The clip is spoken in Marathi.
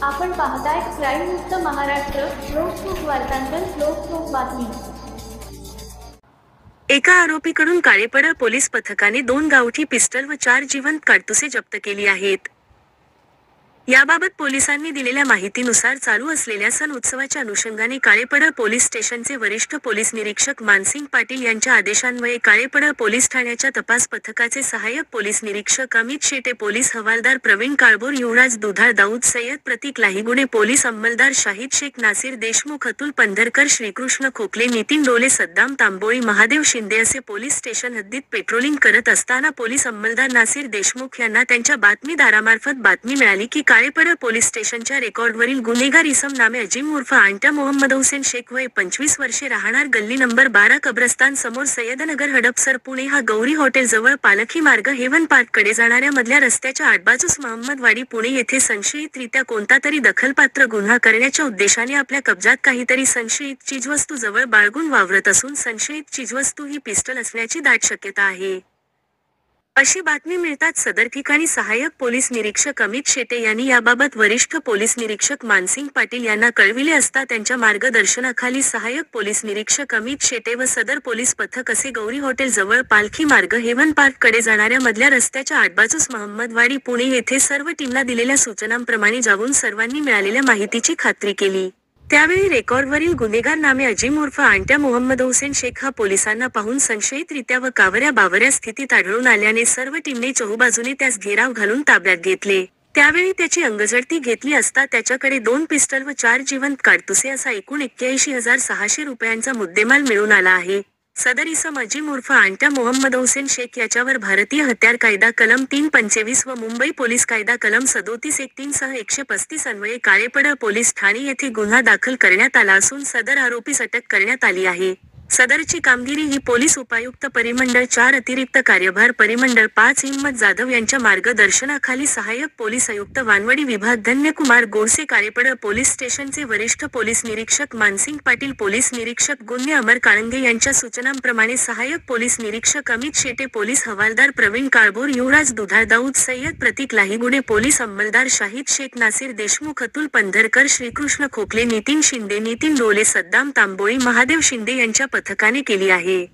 आपण पाहताय क्राईम मुक्त महाराष्ट्र. लोकसुख वार्तांकन, लोकसुख बातमी. एका आरोपीकडून काळेपडळ पोलीस पथकाने 2 गावठी पिस्टल व 4 जिवंत काडतुसे जप्त केली आहेत. याबाबत पोलिसांनी दिलेल्या माहितीनुसार चालू असलेल्या सण उत्सवाच्या अनुषंगाने काळेपडळ पोलीस स्टेशनचे वरिष्ठ पोलीस निरीक्षक मानसिंग पाटील यांच्या आदेशान्वये काळेपडळ पोलीस ठाण्याच्या तपास पथकाचे सहाय्यक पोलीस निरीक्षक अमित शेटे, पोलीस हवालदार प्रवीण काळभोर, युवराज दुधाळ, दाऊद सय्यद, प्रतीक लाहीगुडे, पोलीस अंमलदार शाहिद शेख, नासिर देशमुख, अतुल पंधरकर, श्रीकृष्ण खोकले, नितीन डोले, सद्दाम तांबोळी, महादेव शिंदे असे पोलीस स्टेशन हद्दीत पेट्रोलिंग करत असताना पोलीस अंमलदार नासिर देशमुख यांना त्यांच्या बातमीदारामार्फत बातमी मिळाली की काळेपडळ पोलीस स्टेशनच्या रेकॉर्डवरील गुन्हेगार इसम नामे अजीम उर्फ आंट्या मोहम्मद हुसेन शेख, वय 25 वर्षे, राहणार गल्ली नंबर 12, कब्रस्तान समोर, सय्यदनगर, हडपसर, पुणे हा गौरी हॉटेल जवळ पालखी मार्ग हेवन पार्क कडे जाणाऱ्या मधल्या रस्त्याच्या आडबाजूस महम्मदवाडी, पुणे येथे संशयितरित्या कोणतातरी दखलपात्र गुन्हा करण्याच्या उद्देशाने आपल्या कब्जात काहीतरी संशयित चीजवस्तू जवळ बाळगून वावरत असून संशयित चीजवस्तू ही पिस्टल असण्याची दाट शक्यता आहे, अशी बातमी मिळताच सदर ठिकाणी सहाय्यक पोलीस निरीक्षक अमित शेटे यांनी याबाबत वरिष्ठ पोलीस निरीक्षक मानसिंग पाटील यांना कळविले असता त्यांच्या मार्गदर्शनाखाली सहाय्यक पोलीस निरीक्षक अमित शेटे व सदर पोलीस पथक असे गौरी हॉटेल जवळ पालखी मार्ग हेवन पार्क कडे जाणाऱ्या मधल्या रस्त्याच्या आडबाजूस महम्मदवाडी, पुणे येथे सर्व टीमला दिलेल्या सूचनांप्रमाणे जाऊन सर्वांनी मिळालेल्या माहितीची खात्री केली. त्यावेळी रेकॉर्डवरील गुन्हेगार नामे अजीम उर्फ आंट्या मोहम्मद हुसेन शेख हा पोलिसांना पाहून संशयितरित्या व कावऱ्या बावऱ्या स्थितीत आढळून आल्याने सर्व टीमने चहूबाजूने त्यास घेराव घालून ताब्यात घेतले. त्यावेळी त्याची अंगझडती घेतली असता त्याच्याकडे 2 पिस्टल व 4 जिवंत काडतुसे असा एकूण 81,600 रुपयांचा मुद्देमाल मिळून आला आहे. सदर इसम अजीम उर्फ आंट्या मोहम्मद हुसेन शेख याच्यावर भारतीय हत्यार कायदा कलम 325 व मुंबई पोलीस कायदा कलम 37(1)(3) सह 135 अन्वये काळेपडळ पोलीस ठाणे येथे गुन्हा दाखल करण्यात आला असून सदर आरोपीस अटक करण्यात आली आहे. सदरची कामगिरी ही पोलीस उपायुक्त परिमंडळ 4 अतिरिक्त कार्यभार परिमंडळ 5 हिम्मत जाधव यांच्या मार्गदर्शनाखाली सहाय्यक पोलीस आयुक्त वानवडी विभाग धन्यकुमार गोडसे, काळेपडळ पोलीस स्टेशनचे वरिष्ठ पोलीस निरीक्षक मानसिंग पाटील, पोलीस निरीक्षक गुन्हे अमर काळंगे यांच्या सूचनांप्रमाणे सहाय्यक पोलीस निरीक्षक अमित शेटे, पोलीस हवालदार प्रवीण काळभोर, युवराज दुधाळ, दाऊद सय्यद, प्रतीक लाहीगुडे, पोलीस अंमलदार शाहिद शेख, नासिर देशमुख, अतुल पंधरकर, श्रीकृष्ण खोकले, नितीन शिंदे, नितीन डोले, सद्दाम तांबोळी, महादेव शिंदे यांच्या पथकाने केली आहे.